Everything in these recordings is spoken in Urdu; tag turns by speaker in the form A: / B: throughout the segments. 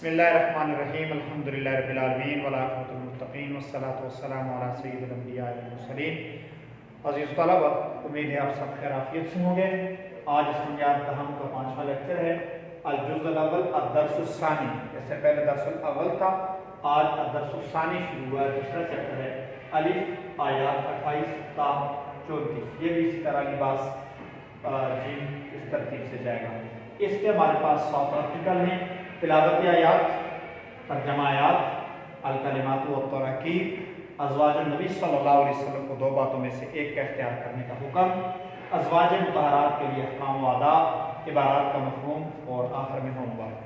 A: بسم اللہ الرحمن الرحیم الحمدللہ رب العالمین والعاقبۃ للمتقین والصلاۃ والسلام علی سید الانبیاء والمرسلین۔ عزیز طلبہ، امید ہے آپ سب خیر عافیت سے ہوں گے۔ آج اسلامیات دہم کا 5واں لیکچر ہے، الجزء الاول الدرس الثانی۔ اس سے پہلے درس الاول تھا، آج الدرس الثانی شروع ہوا ہے، دوسرا چیپٹر ہے الف آیات 28 تا 34۔ یہ بھی اسی طرح لباس جیم اس ترتیب سے جائے گا۔ اس کے ہمارے پاس 100 آرٹیکل ہیں: تلاوتی آیات، ترجمہ آیات، الکلمات والتراکیب، ازواج النبی صلی اللہ علیہ وسلم کو 2 باتوں میں سے ایک کا اختیار کرنے کا حکم، ازواج مطہرات کے لیے احکام و آداب، عبارات کا مفہوم، اور آخر میں ہوم ورک۔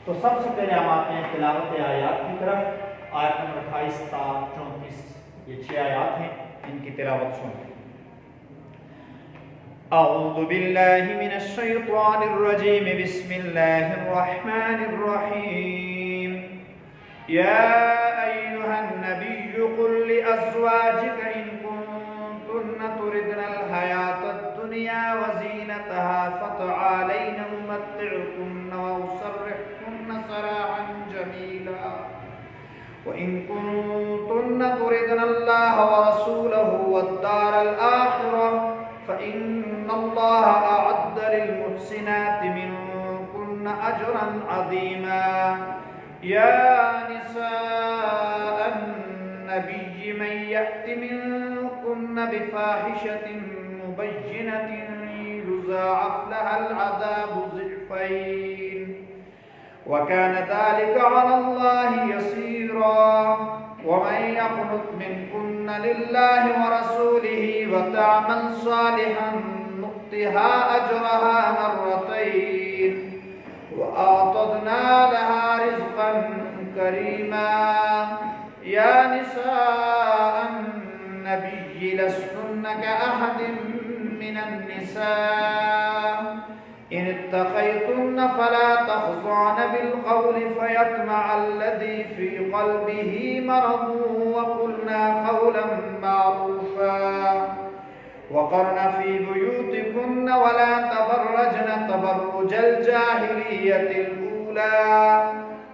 A: تو سب سے پہلے ہم آتے ہیں تلاوت آیات کی طرف۔ آیت نمبر 28 تا 34، یہ 6 آیات ہیں، ان کی تلاوت سنیں۔ اعوذ باللہ من الشیطان الرجیم، بسم اللہ الرحمن الرحیم۔ یا ایہا النبی قل لأزواجک ان کنتن تردن الحیاة الدنیا وزینتها فتعالین امتعکن واسرحکن سراحا جمیلا وَإِن كُنتُنَّ تُرِدْنَ اللَّهَ وَرَسُولَهُ وَالدَّارَ الْآخِرَةَ فَإِنَّ اللَّهَ أَعَدَّ لِلْمُحْسِنَاتِ مِنكُنَّ أَجْرًا عَظِيمًا۔ يَا نِسَاءَ النَّبِيِّ مَن يَأْتِ مِنكُنَّ بِفَاحِشَةٍ مُبَيِّنَةٍ يُضَاعَفْ لَهَا الْعَذَابُ ضِعْفَيْنِ وَكَانَ ذَلِكَ عَلَى اللَّهِ يَسِيرًا۔ وَمَن يَقْنُتْ مِنكُنَّ لِلَّهِ وَرَسُولِهِ وَتَعْمَلْ صَالِحًا نُؤْتِهَا أَجْرَهَا مَرَّتَيْنِ وَأَعْتَدْنَا لَهَا رِزْقًا كَرِيمًا۔ يَا نِسَاءَ النَّبِيِّ لَسْتُنَّ كَأَحَدٍ مِّنَ النِّسَاءِ إن اتقيتن فلا تخضعن بالقول فيطمع الذي في قلبه مرض وقلنا قولا معروفا وقرن في بيوتكن ولا تبرجن تبرج الجاهلية الأولى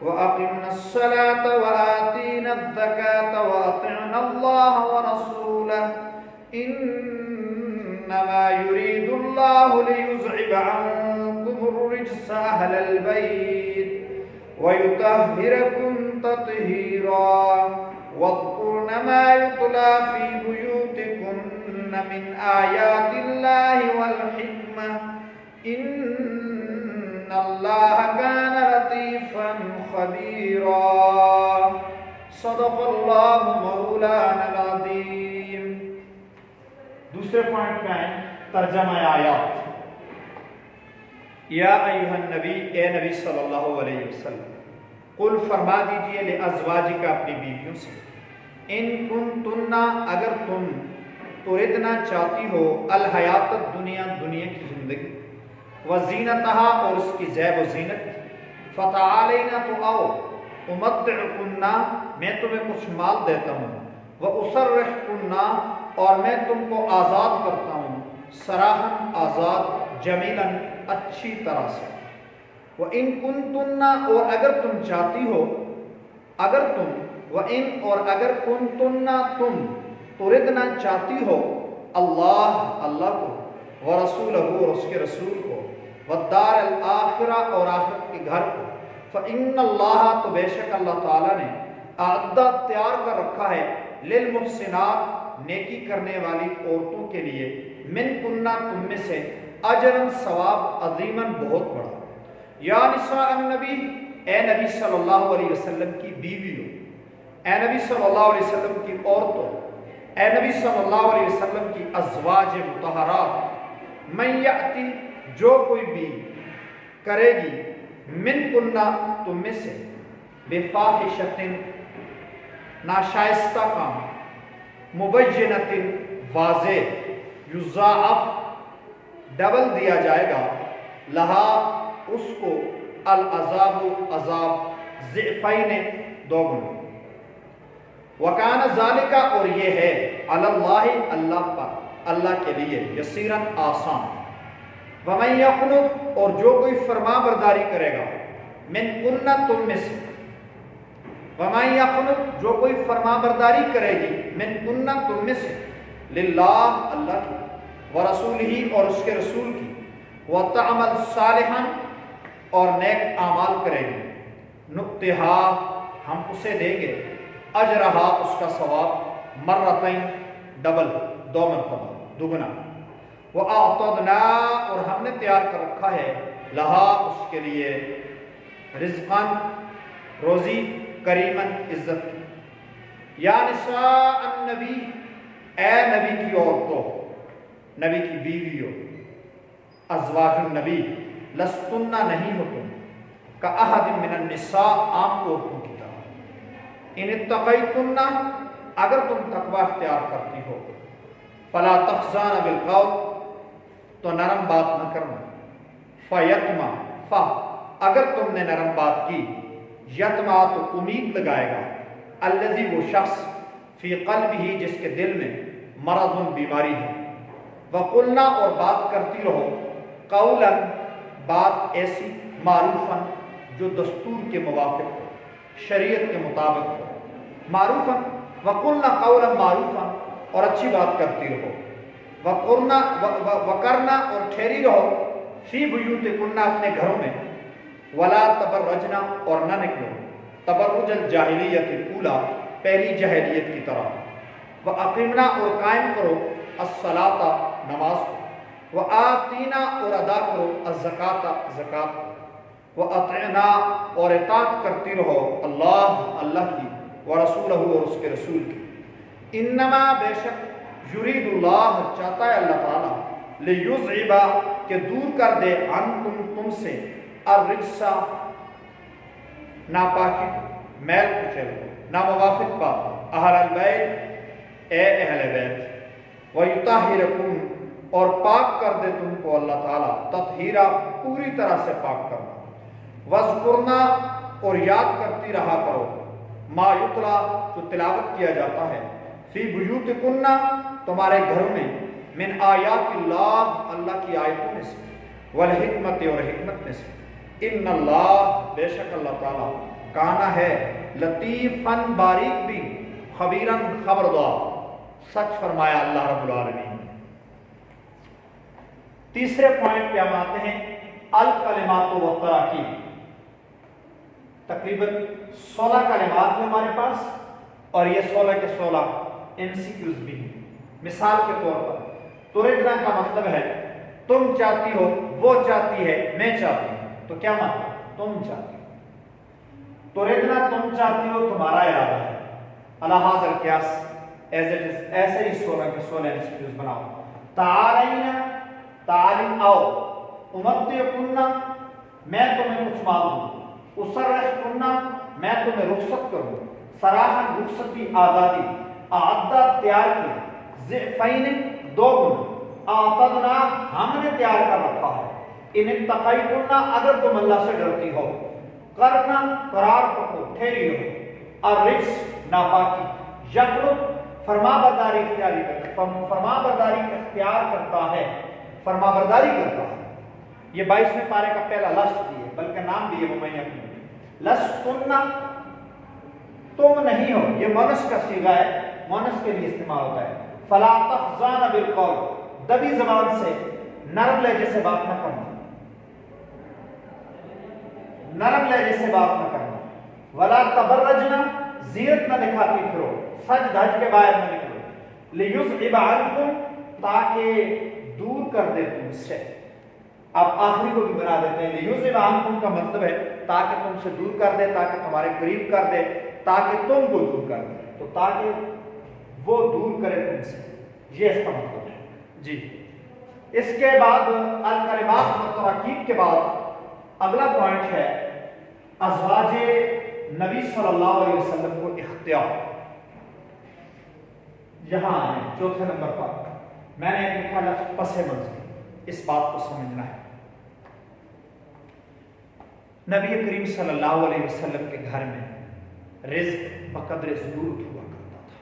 A: وأقمنا الصلاة وآتينا الزكاة وأطعنا الله ورسوله إنما يريد الله ليذهب عنكم الرجس أهل البيت ويطهركم تطهيرا واذكرن ما يتلى في بيوتكن من آيات الله والحكمة إن الله كان لطيفا خبيرا۔ صدق اللہ مولانا العظیم۔ دوسرے پوائنٹ پہ آئیں، ترجمہ آیات۔ یا ایہا النبی، اے نبی صلی اللہ علیہ وسلم، قل فرما دیجئے لازواجک اپنی بیویوں سے، ان کنتن اگر تم تردنا چاہتی ہو الحیات الدنیا دنیا کی زندگی وزینتہا اور اس کی زیب و زینت فتعالینا تو آؤ امتعکن میں تمہیں کچھ مال دیتا ہوں واسرحکن اور میں تم کو آزاد کرتا ہوں سراحاً آزاد جمیلاً اچھی طرح سے وَإِن كُنتُنَّ اور اگر تم چاہتی ہو اگر تم وَإِن اور اگر كُنتُنَّ تم تردنا چاہتی ہو اللہ کو ورسولہ اور اس کے رسول کو والدار الآخرہ اور آخرت کے گھر کو فإن اللہ تو بے شک اللہ تعالیٰ نے اعدہ تیار کر رکھا ہے للمحسنات نیکی کرنے والی عورتوں کے لیے من کننا تم میں سے اجرن ثواب عظیماً بہت بڑا۔ یا نساء النبی، اے نبی صلی اللہ علیہ وسلم کی بیویوں، اے نبی صلی اللہ علیہ وسلم کی عورتوں، اے نبی صلی اللہ علیہ وسلم کی ازواج مطہرات، من یأتی جو کوئی بھی کرے گی من کننا تم میں سے بفاحشۃ ناشائستہ کام مبینۃ واضح یضاعف ڈبل دیا جائے گا لہا اس کو العذاب عذاب ضعفین 2 گنا وکان ذالک اور یہ ہے علی اللہ اللہ پر اللہ کے لیے یسیراً آسان وَمَن يَقْنُتْ اور جو کوئی فرما برداری کرے گا من کننا تم میں سے، وَمَن يَقْنُتْ جو کوئی فرما برداری کرے گی، من کننا تم میں سے، للہ اللہ کی، ورسولہ اور اس کے رسول کی، وَتَعْمَلْ صَالِحًا اور نیک اعمال کرے گی، نُؤْتِہَا ہم اسے دیں گے، اجرہا اس کا ثواب، مرتین ڈبل، 2 مرتبہ دگنا، وَأَعْتَدْنَا اور ہم نے تیار کر رکھا ہے، لہا اس کے لیے، رزقاً روزی، کریماً عزت کی، یا نساء النبی اے نبی کی عورتوں، نبی کی بیویوں، ازواج النبی، لستنہ نہیں ہو تم، کأحد من النساء عام عورتوں کی طرح، ان اتقیتنہ اگر تم تقوی اختیار کرتی ہو، فلا تخضعن بالقول تو نرم بات نہ کرنا، فیتما اگر تم نے نرم بات کی، یتما تو امید لگائے گا، الذی وہ شخص، فی قلبہ جس کے دل میں مرض بیماری ہے، وقلنا اور بات کرتی رہو، قولا بات ایسی، معروفا جو دستور کے موافق ہو، شریعت کے مطابق ہو، معروفا وقلنا قولا معروفا اور اچھی بات کرتی رہو، وکرنا اور ٹھہری رہو، فی بیوتکنا اپنے گھروں میں، ولا تبرجنا اور نہ نکلو، تبرج الجاہلیت الاولی پہلی جاہلیت کی طرح، واقیمنا اور قائم کرو، الصلاۃ نماز کو، وآتینا اور ادا کرو، الزکاۃ زکات کو، واطعنا اور اطاعت کرتی رہو، اللہ کی، ورسولہ اور اس کے رسول کی، انما بے شک، یرید اللہ چاہتا ہے اللہ تعالیٰ، لیذعب کہ دور کر دے، عنکم تم سے، الرجس ناپاکی کو، میل کچیل کو، ناموافق بات کو، اہل البیت اے اہل بیت، ویطہرکم اور پاک کر دے تم کو اللہ تعالیٰ، تطہیرا پوری طرح سے پاک کرنا، وذکرنا اور یاد کرتی رہا کرو، ما یتلا جو تلاوت کیا جاتا ہے، فی بیوتکنا تمہارے گھروں میں، من آیات اللہ کی آیتوں میں سے، والحکمت اور حکمت میں سے، ان اللہ بے شک اللہ تعالیٰ، کانا ہے، لطیفاً باریک بھی، خبیراً خبردار، سچ فرمایا اللہ رب العالمین نے۔ تیسرے پوائنٹ پہ ہم آتے ہیں، الکلمات و تراکیب، تقریباً 16 کلمات ہیں ہمارے پاس، اور یہ 16 کے 16 MCQs بھی ہیں۔ مثال کے طور پر تردنا کا مطلب ہے تم چاہتی ہو، وہ چاہتی ہے، میں چاہتی ہوں، تو کیا مطلب؟ تم چاہتی ہو، تردنا تم چاہتی ہو، تمہارا ارادہ ہے، علی ھذا القیاس، ایسے ہی 16 کے 16 MCQs بناؤ۔ تعالینا تعالیم آؤ، امتعکنا میں تمہیں کچھ مانگوں، اسرحکنا میں تمہیں رخصت کروں، سراحا رخصتی آزادی، اعدہ تیار کیا، ضعفین 2 گنا، اعتدنا ہم نے تیار کر رکھا ہے، ان اتقیتنا اگر تم اللہ سے ڈرتی ہو، کرنا قرار پکو، ٹھہری رہو، الرجس ناپاکی، یقلب فرما برداری اختیاری کرتا، فرما برداری اختیار کرتا ہے، فرما برداری کرتا ہے۔ یہ 22ویں پارے کا پہلا لفظ بھی ہے، بلکہ نام بھی ہے، ممیّن لستن تم نہیں ہو، یہ مونس کا صیغہ ہے، مونس کے لیے استعمال ہوتا ہے۔ فلا تخضعن بالقول دبی زبان سے، نرم لہجے سے بات نہ کرنا، نرم لہجے سے بات نہ کرنا، ولا تبرجنا زینت نہ دکھاتی پھرو، سج دھج کے باہر نہ نکلو، لیذعب عنکم تاکہ دور کر دے تم سے۔ اب آخری کو بھی بنا دیتے ہیں، لیذعب عنکم کا مطلب ہے تاکہ تم سے دور کر دے، تاکہ تمہارے قریب کر دے، تاکہ تم کو دور کر دے، تو تاکہ وہ دور کرے تم سے، یہ اس کا مطلب ہے جی۔ اس کے بعد الکلمات و تراکیب کے بعد اگلا پوائنٹ ہے ازواج نبی صلی اللہ علیہ وسلم کو اختیار۔ یہاں آئیں 4 نمبر پر میں نے لکھا لفظ پس منظر، اس بات کو سمجھنا ہے۔ نبی کریم صلی اللہ علیہ وسلم کے گھر میں رزق بقدر ضرورت ہوا کرتا تھا،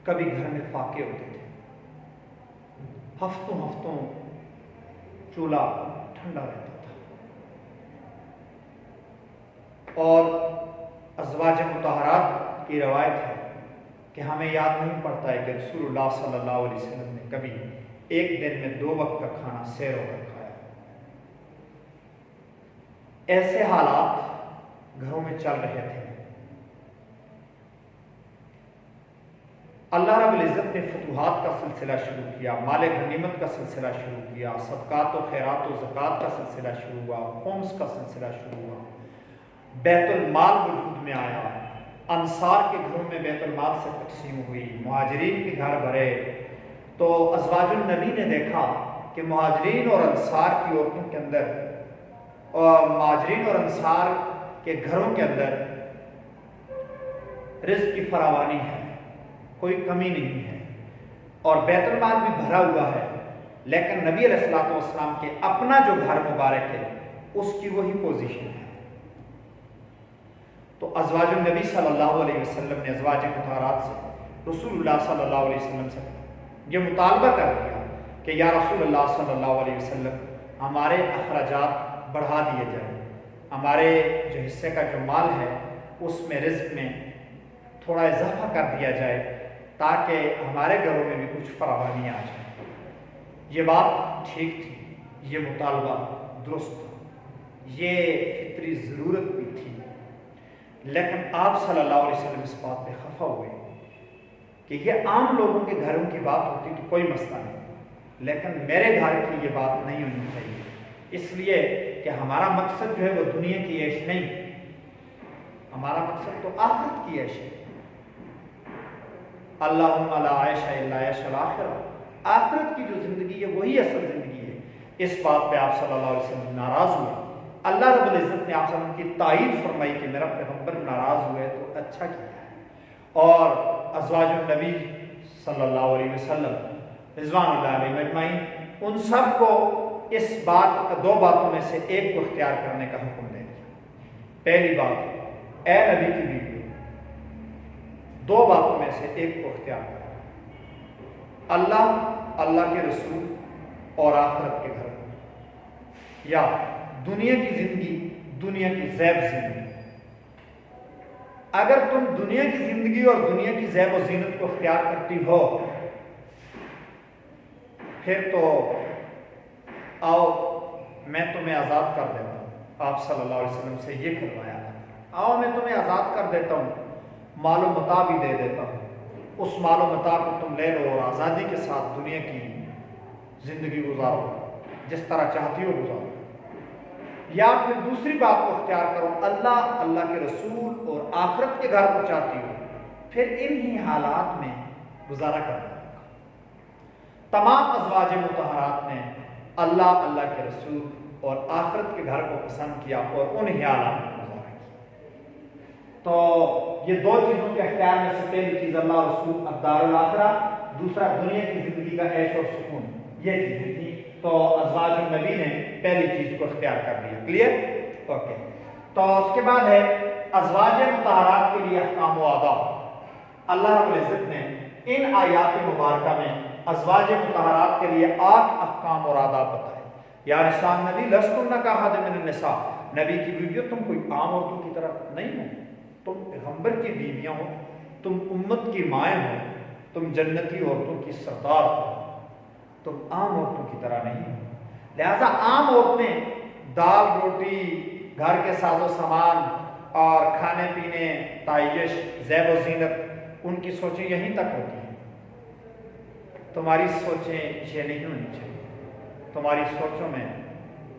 A: کبھی گھر میں فاقے ہوتے تھے، ہفتوں چولہا ٹھنڈا رہتا تھا، اور ازواج مطہرات کی روایت ہے کہ ہمیں یاد نہیں پڑتا ہے کہ رسول اللہ صلی اللہ علیہ وسلم نے کبھی ایک دن میں 2 وقت کا کھانا سیر ہو کر کھایا۔ ایسے حالات گھروں میں چل رہے تھے۔ اللہ رب العزت نے فتوحات کا سلسلہ شروع کیا، مال غنیمت کا سلسلہ شروع کیا، صدقات و خیرات و زکوٰۃ کا سلسلہ شروع ہوا، خمس کا سلسلہ شروع ہوا، بیت المال وجود میں آیا، انصار کے گھروں میں بیت المال سے تقسیم ہوئی، مہاجرین کے گھر بھرے۔ تو ازواج النبی نے دیکھا کہ مہاجرین اور انصار کی عورتوں کے اندر اور مہاجرین اور انصار کے گھروں کے اندر رزق کی فراوانی ہے، کوئی کمی نہیں ہے، اور بیت المال بھی بھرا ہوا ہے، لیکن نبی علیہ الصلوۃ والسلام کے اپنا جو گھر مبارک ہے اس کی وہی پوزیشن ہے۔ تو ازواج النبی صلی اللہ علیہ وسلم نے ازواج مطہرات سے رسول اللہ صلی اللہ علیہ وسلم سے یہ مطالبہ کر دیا کہ یا رسول اللہ صلی اللہ علیہ وسلم ہمارے اخراجات بڑھا دیے جائیں، ہمارے جو حصے کا جو مال ہے اس میں رزق میں تھوڑا اضافہ کر دیا جائے تاکہ ہمارے گھروں میں بھی کچھ فراوانی آ جائے۔ یہ بات ٹھیک تھی، یہ مطالبہ درست تھا، یہ فطری ضرورت بھی تھی، لیکن آپ صلی اللہ علیہ وسلم اس بات پہ خفا ہوئے کہ یہ عام لوگوں کے گھروں کی بات ہوتی تو کوئی مسئلہ نہیں، لیکن میرے گھر کی یہ بات نہیں ہونی چاہیے، اس لیے کہ ہمارا مقصد جو ہے وہ دنیا کی عیش نہیں، ہمارا مقصد تو آخرت کی عیش ہے۔ اللہم لا عیش الا عیش الآخرہ، آخرت کی جو زندگی ہے وہی اصل زندگی ہے۔ اس بات پہ آپ صلی اللہ علیہ وسلم ناراض ہوئے۔ اللہ رب العزت نے آپ صلی اللہ علیہ وسلم کی تائید فرمائی کہ میرا پیغمبر ناراض ہوئے تو اچھا کیا ہے، اور ازواج النبی صلی اللہ علیہ وسلم رضوان اللہ علیہ اجمعین ان سب کو اس بات 2 باتوں میں سے ایک کو اختیار کرنے کا حکم دے دیا۔ پہلی بات، اے نبی کی بیوی، 2 باتوں میں سے ایک کو اختیار کرنا، اللہ کے رسول اور آخرت کے گھر، یا دنیا کی زندگی، دنیا کی زیب زندگی۔ اگر تم دنیا کی زندگی اور دنیا کی زیب و زینت کو اختیار کرتی ہو پھر تو آؤ میں تمہیں آزاد کر دیتا ہوں۔ آپ صلی اللہ علیہ وسلم سے یہ کروایا، آؤ میں تمہیں آزاد کر دیتا ہوں، مال و متاع بھی دے دیتا ہوں، اس مال و متاع کو تم لے لو اور آزادی کے ساتھ دنیا کی زندگی گزارو، جس طرح چاہتی ہو گزارو۔ یا پھر دوسری بات کو اختیار کرو، اللہ کے رسول اور آخرت کے گھر کو چاہتی ہو، پھر انہی حالات میں گزارا کرنا۔ تمام ازواج مطہرات نے اللہ کے رسول اور آخرت کے گھر کو پسند کیا اور انہی حالات میں گزارا کیا۔ تو یہ 2 چیزوں کے اختیار میں سے پہلی چیز اللہ رسول الدار الاخرہ، دوسرا دنیا کی زندگی کا عیش اور سکون، یہ چیزیں تھی۔ تو ازواج النبی نے پہلی چیز کو اختیار کر دیا۔ کلیئر؟ اوکے۔ تو اس کے بعد ہے ازواج مطہرات کے لیے احکام و آداب۔ اللہ رب العزت نے ان آیات مبارکہ میں ازواج مطہرات کے لیے 8 احکام اور آداب بتائے۔ یا نساء النبی لستن کاحد من النساء، نبی کی بیویوں تم کوئی عام عورتوں کی طرح نہیں ہو، تم پیغمبر کی بیویاں ہو، تم امت کی مائیں ہو، تم جنتی عورتوں کی سردار ہو، تم عام عورتوں کی طرح نہیں ہو۔ لہذا عام عورتیں دال روٹی، گھر کے ساز و سامان اور کھانے پینے، تعیش، زیب و زینت، ان کی سوچیں یہیں تک ہوتی ہیں۔ تمہاری سوچیں یہ نہیں ہونی چاہیے۔ تمہاری سوچوں میں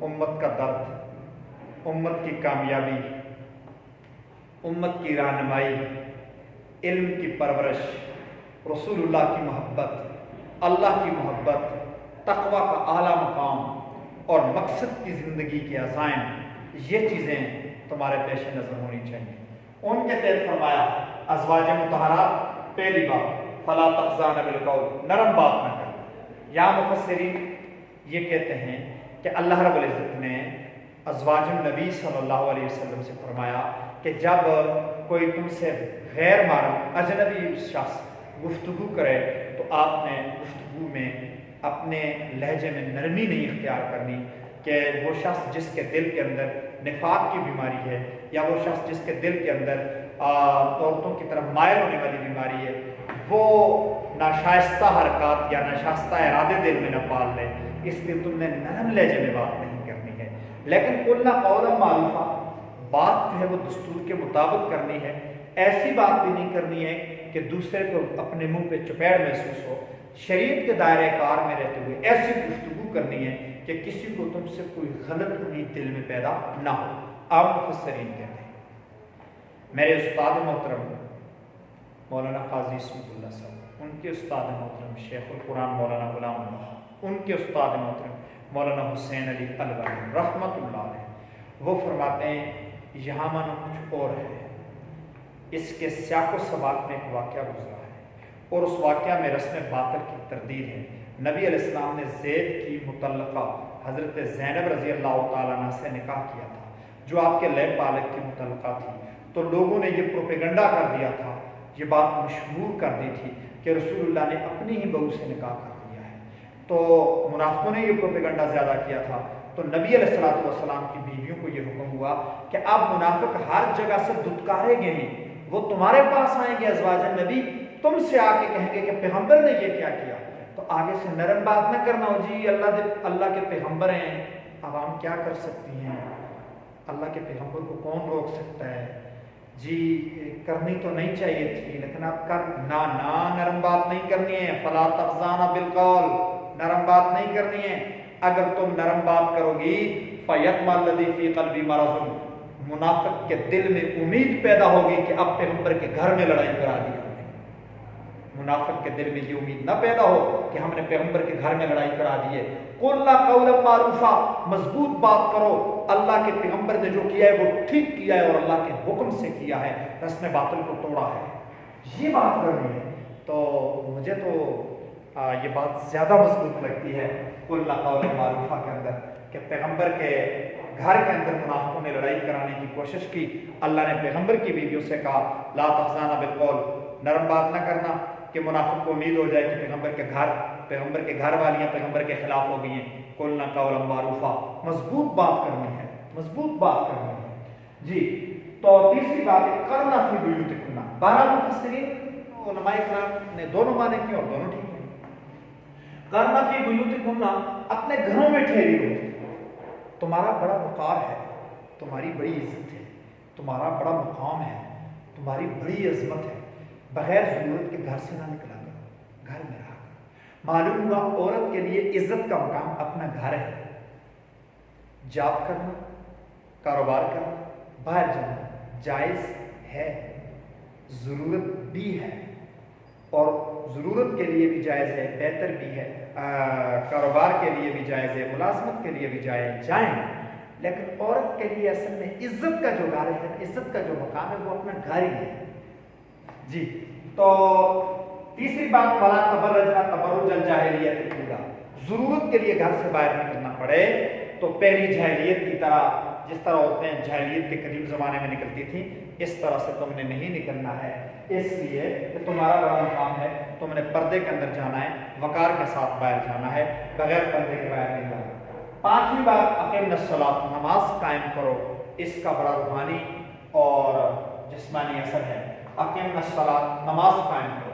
A: امت کا درد، امت کی کامیابی، امت کی رہنمائی، علم کی پرورش، رسول اللہ کی محبت، اللہ کی محبت، تقوی کا اعلیٰ مقام اور مقصد کی زندگی کے عزائم، یہ چیزیں تمہارے پیش نظر ہونی چاہیے۔ ان کے تحت فرمایا ازواج مطہرات، پہلی بات فلا تخضعن بالقول، نرم بات نہ کرنا۔ یا مفسرین یہ کہتے ہیں کہ اللہ رب العزت نے ازواج النبی صلی اللہ علیہ وسلم سے فرمایا کہ جب کوئی تم سے غیر محرم اجنبی شخص گفتگو کرے تو آپ نے گفتگو میں اپنے لہجے میں نرمی نہیں اختیار کرنی، کہ وہ شخص جس کے دل کے اندر نفاق کی بیماری ہے، یا وہ شخص جس کے دل کے اندر عورتوں کی طرف مائل ہونے والی بیماری ہے، وہ ناشائستہ حرکات یا ناشائستہ ارادے دل میں نہ پال لے، اس لیے تم نے نرم لہجے میں بات نہیں کرنی ہے، لیکن قلنا قولا معروفا، بات جو ہے وہ دستور کے مطابق کرنی ہے، ایسی بات بھی نہیں کرنی ہے کہ دوسرے کو اپنے منہ پہ چپیڑ محسوس ہو، شریعت کے دائرۂ کار میں رہتے ہوئے ایسی گفتگو کرنی ہے کہ کسی کو تم سے کوئی غلط امید دل میں پیدا نہ ہو۔ آپ مفسرین کہتے ہیں، میرے استاد محترم مولانا قاضی اسمت اللہ صاحب، ان کے استاد محترم شیخ القرآن مولانا غلام اللہ، ان کے استاد محترم مولانا حسین علی الوانی رحمۃ اللہ علیہ، وہ فرماتے ہیں یہاں مانا کچھ اور ہے، اس کے سیاق و سباق میں ایک واقعہ گزرا ہے، اور اس واقعہ میں رسم باطل کی تردید ہے۔ نبی علیہ السلام نے زید کی متعلقہ حضرت زینب رضی اللہ تعالیٰ عنہ سے نکاح کیا تھا، جو آپ کے لے پالک کی متعلقہ تھی، تو لوگوں نے یہ پروپیگنڈا کر دیا تھا، یہ بات مشہور کر دی تھی کہ رسول اللہ نے اپنی ہی بہو سے نکاح کر دیا ہے، تو منافقوں نے یہ پروپیگنڈا زیادہ کیا تھا، تو نبی علیہ السلام کی بیویوں کو یہ حکم ہوا کہ اب منافق ہر جگہ سے دھتکارے گئے ہیں، وہ تمہارے پاس آئیں گے ازواج نبی، تم سے آ کے کہیں گے کہ پیغمبر نے یہ کیا کیا، تو آگے سے نرم بات نہ کرنا ہو، جی اللہ کے پیغمبر ہیں، اب ہم کیا کر سکتی ہیں، اللہ کے پیغمبر کو کون روک سکتا ہے، جی کرنی تو نہیں چاہیے تھی لیکن آپ کر نہ نرم بات نہیں کرنی ہے، فلا تخضعن بالقول، نرم بات نہیں کرنی ہے، اگر تم نرم بات کرو گی فیطمع الذی فی قلبی مرض، منافق کے دل میں امید پیدا ہوگی کہ اب پیغمبر کے گھر میں لڑائی کرا دی ہم نے، منافق کے دل میں یہ امید نہ پیدا ہو کہ ہم نے پیغمبر کے گھر میں لڑائی کرا دی ہے۔ قُلْ قَوْلًا مَعْرُوفًا، مضبوط بات کرو، اللہ کے پیغمبر نے جو کیا ہے وہ ٹھیک کیا ہے اور اللہ کے حکم سے کیا ہے، رسم باطل کو توڑا ہے، یہ بات کرنی ہے۔ تو مجھے تو یہ بات زیادہ مضبوط لگتی ہے قُلْ قَوْلًا مَعْرُوفًا کے اندر، کہ پیغمبر کے گھر کے اندر منافقوں نے لڑائی کرانے کی کوشش کی، اللہ نے پیغمبر کی بیویوں سے کہا لا تخضعن بالقول، نرم بات نہ کرنا کہ منافق کو امید ہو جائے کہ پیغمبر کے گھر والیاں پیغمبر کے خلاف ہو گئی ہیں، قلنا قولا معروفا، مضبوط بات کرنی ہے، مضبوط بات کرنی ہے۔ جی تو تیسری بات ہے کرنا فی بیوتکن، 12 مفسرین علماء کرام نے دونوں معنی کیے اور دونوں ٹھیک ہیں۔ کرنا فی بیوتکن، اپنے گھروں میں ٹھہری رہو، تمہارا بڑا وقار ہے، تمہاری بڑی عزت ہے، تمہارا بڑا مقام ہے، تمہاری بڑی عظمت ہے، بغیر ضرورت کے گھر سے نہ نکلا کرو، گھر میں رہا کرو۔ معلوم ہوا عورت کے لیے عزت کا مقام اپنا گھر ہے، جاب کرنا، کاروبار کرنا، باہر جانا جائز ہے، ضرورت بھی ہے، اور ضرورت کے لیے بھی جائز ہے، بہتر بھی ہے، کاروبار کے لیے بھی جائز ہے، ملازمت کے لیے بھی جائیں، لیکن عورت کے لیے اصل میں عزت کا جو گھر ہے، عزت کا جو مقام ہے وہ اپنا گھر ہی ہے۔ جی تو تیسری بات ولا تبرجنا تبرج الجاہلیت الاولی، ضرورت کے لیے گھر سے باہر نکلنا پڑے تو پہلی جاہلیت کی طرح، جس طرح عورتیں جاہلیت کے قدیم زمانے میں نکلتی تھیں، اس طرح سے تم نے نہیں نکلنا ہے، اس لیے کہ تمہارا بڑا مقام ہے، تم نے پردے کے اندر جانا ہے، وقار کے ساتھ باہر جانا ہے، بغیر پردے کے باہر نہیں جانا۔ پانچویں بات اقیمنا الصلاۃ، نماز قائم کرو، اس کا بڑا روحانی اور جسمانی اثر ہے۔ اقیمنا الصلاۃ، نماز قائم کرو۔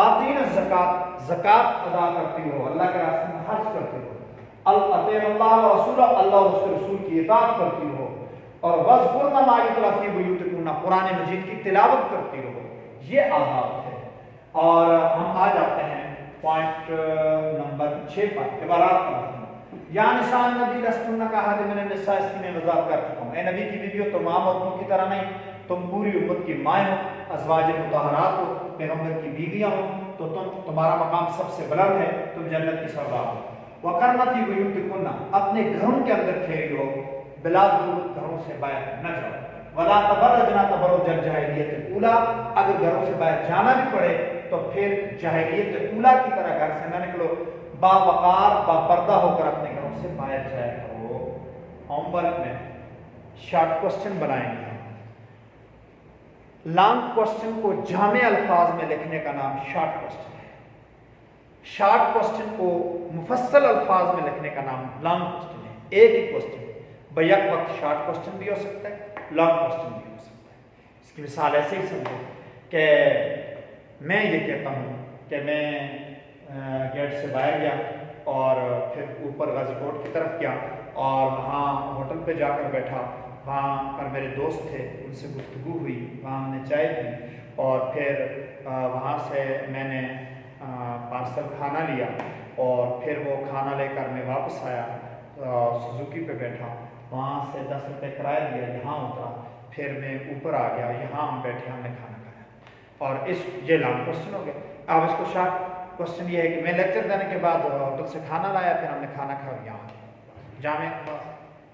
A: آتین الزکات، زکات ادا کرتی ہو، اللہ کے راستے میں خرچ کرتے ہو۔ اطیعوا اللہ و رسولہ، اللہ اور اس کے رسول کی اطاعت کرتی ہو، اور واذکرن ما یتلی فی بیوتکن، قرآن مجید کی تلاوت کرتی رہو، یہ آداب ہے۔ اور ہم آ جاتے ہیں پوائنٹ نمبر 6 پر، عبارات کا مفہوم۔ یا نساء النبی لستن کاحد من النساء، اس کی میں وضاحت کر چکا ہوں، اے نبی کی بیویوں تمام عورتوں کی طرح نہیں، تم پوری امت کی مائیں ہو، ازواج مطہرات ہو، پیغمبر کی بیویاں ہو، تو تمہارا مقام سب سے بلند ہے، تم جنت کی سردار ہو۔ وَقَرْنَ فِي بُيُوتِكُنَّ، اپنے گھروں کے اندر ٹھہری ہو، بلا ضرورت گھروں سے باہر نہ جاؤ۔ وَلَا تَبَرَّجْنَ تَبَرُّجَ الْجَاهِلِيَّةِ الْأُولَىٰ، اگر گھروں سے باہر جانا بھی پڑے تو پھر جاہلیت اولیٰ کی طرح گھر سے نہ نکلو، با وقار با پردہ ہو کر اپنے گھروں سے باہر جایا کرو۔ ہوم ورک میں شارٹ کوسچن بنائیں گے، لانگ کوسچن کو جامع الفاظ میں لکھنے کا نام شارٹ کوسچن ہے، شارٹ کوسچن کو مفصل الفاظ میں لکھنے کا نام لانگ کوسچن ہے، ایک ہی کوسچن بیک وقت شارٹ کوشچن بھی ہو سکتا ہے، لانگ کوشچن بھی ہو سکتا ہے۔ اس کی مثال ایسے ہی سمجھو کہ میں یہ کہتا ہوں کہ میں گیٹ سے باہر گیا اور پھر اوپر غازی کوٹ کی طرف گیا اور وہاں ہوٹل پہ جا کر بیٹھا، وہاں پر میرے دوست تھے، ان سے گفتگو ہوئی، وہاں ہم نے چائے پی اور پھر وہاں سے میں نے پارسل کھانا لیا اور پھر وہ کھانا لے کر میں واپس آیا، سوزوکی پہ بیٹھا، وہاں سے 10 روپے کرایہ دیا، یہاں اترا، پھر میں اوپر آ گیا، یہاں ہم بیٹھے، ہم نے کھانا کھایا، اور یہ لانگ کوشچن ہو گیا۔ اب اس کو شارٹ کوشچن یہ ہے کہ میں لیکچر دینے کے بعد ہوٹل سے کھانا لایا، پھر ہم نے کھانا کھایا یہاں جامع کے پاس۔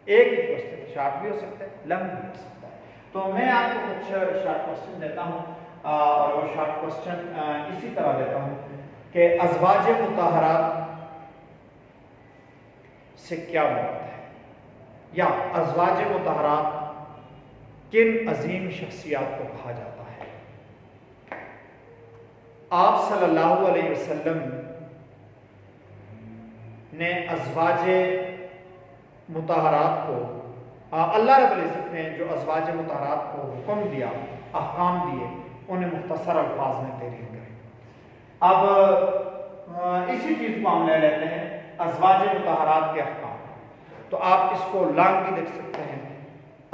A: ایک ہی کوشچن شارٹ بھی ہو سکتا ہے، لانگ بھی ہو سکتا ہے۔ تو میں آپ کو کچھ شارٹ کوشچن دیتا ہوں اور وہ شارٹ کوشچن اسی طرح دیتا ہوں کہ ازواج مطہرات سے کیا مراد ہے، یا ازواج مطہرات کن عظیم شخصیات کو کہا جاتا ہے۔ آپ صلی اللہ علیہ وسلم نے ازواج مطہرات کو، اللہ رب العزت نے جو ازواج مطہرات کو حکم دیا، احکام دیے، انہیں مختصر الفاظ میں تحریر کریں۔ اب اسی چیز کو ہم لے لیتے ہیں، ازواج مطہرات کے احکام، تو آپ اس کو لانگ بھی لکھ سکتے ہیں،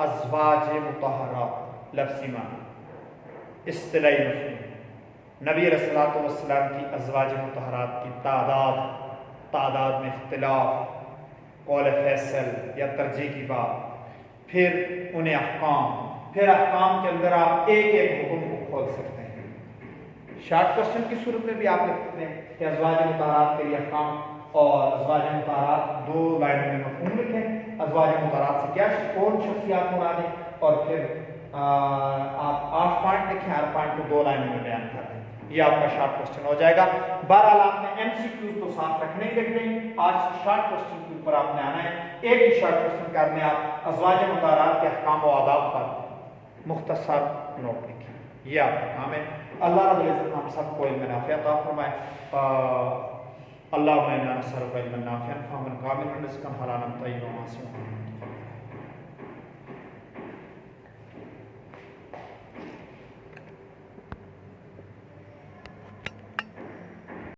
A: ازواج مطہرات لفظی معنی، اصطلاحی مفہوم، نبی علیہ الصلوۃ والسلام کی ازواج مطہرات کی تعداد میں اختلاف، قول فیصل یا ترجیح کی بات، پھر انہیں احکام، پھر احکام کے اندر آپ ایک ایک حکم کو کھول سکتے ہیں۔ شارٹ کوشچن کی صورت میں بھی آپ لکھ سکتے ہیں کہ ازواج مطہرات کے لیے احکام، اور ازواج مطہرات 2 لائنوں میں مفہوم لکھیں، ازواج مطہرات سے کیا کون شخصیات مراد ہیں، اور پھر آپ 8 پوائنٹ لکھیں، ہر پوائنٹ کو 2 لائنوں میں بیان کر دیں، یہ آپ کا شارٹ کوشچن ہو جائے گا۔ بہرحال آپ نے ایم سی کیو تو ساتھ رکھنے ہی رکھنے، آج شارٹ کوشچن کے اوپر آپ نے آنا ہے، ایک ہی شارٹ کوشچن کرنے، آپ ازواج مطہرات کے احکام و آداب پر مختصر نوٹ لکھیں، یہ آپ کا کام ہے۔ اللہ رب العزت ہم سب کو علم نافع عطا فرمائے۔ اللهم انا نسألك علما نافعا فهما كاملا رزقا حلالا طيبا واسعا